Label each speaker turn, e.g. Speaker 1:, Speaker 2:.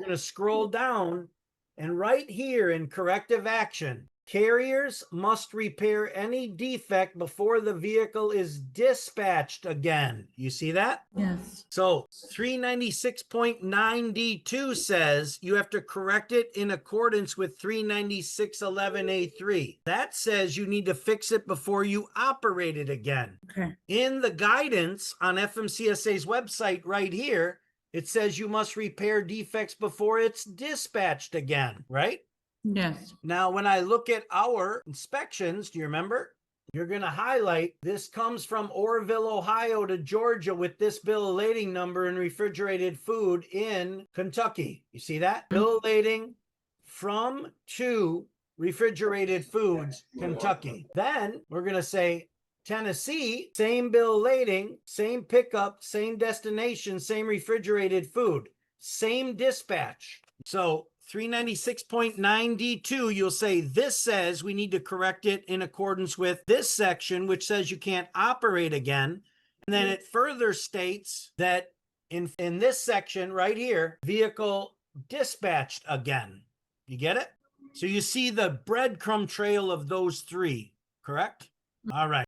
Speaker 1: going to scroll down, and right here in corrective action, carriers must repair any defect before the vehicle is dispatched again. You see that?
Speaker 2: Yes.
Speaker 1: So 396.9D2 says you have to correct it in accordance with 396.11A3. That says you need to fix it before you operate it again.
Speaker 2: Okay.
Speaker 1: In the guidance on FMCSA's website right here, it says you must repair defects before it's dispatched again, right?
Speaker 2: Yes.
Speaker 1: Now, when I look at our inspections, do you remember? You're going to highlight this comes from Orrville, Ohio to Georgia with this bill of lading number and refrigerated food in Kentucky. You see that? Bill of lading from to refrigerated foods, Kentucky. Then we're going to say Tennessee, same bill of lading, same pickup, same destination, same refrigerated food, same dispatch. So 396.9D2, you'll say this says we need to correct it in accordance with this section, which says you can't operate again. And then it further states that in this section right here, vehicle dispatched again. You get it? So you see the breadcrumb trail of those three, correct? All right.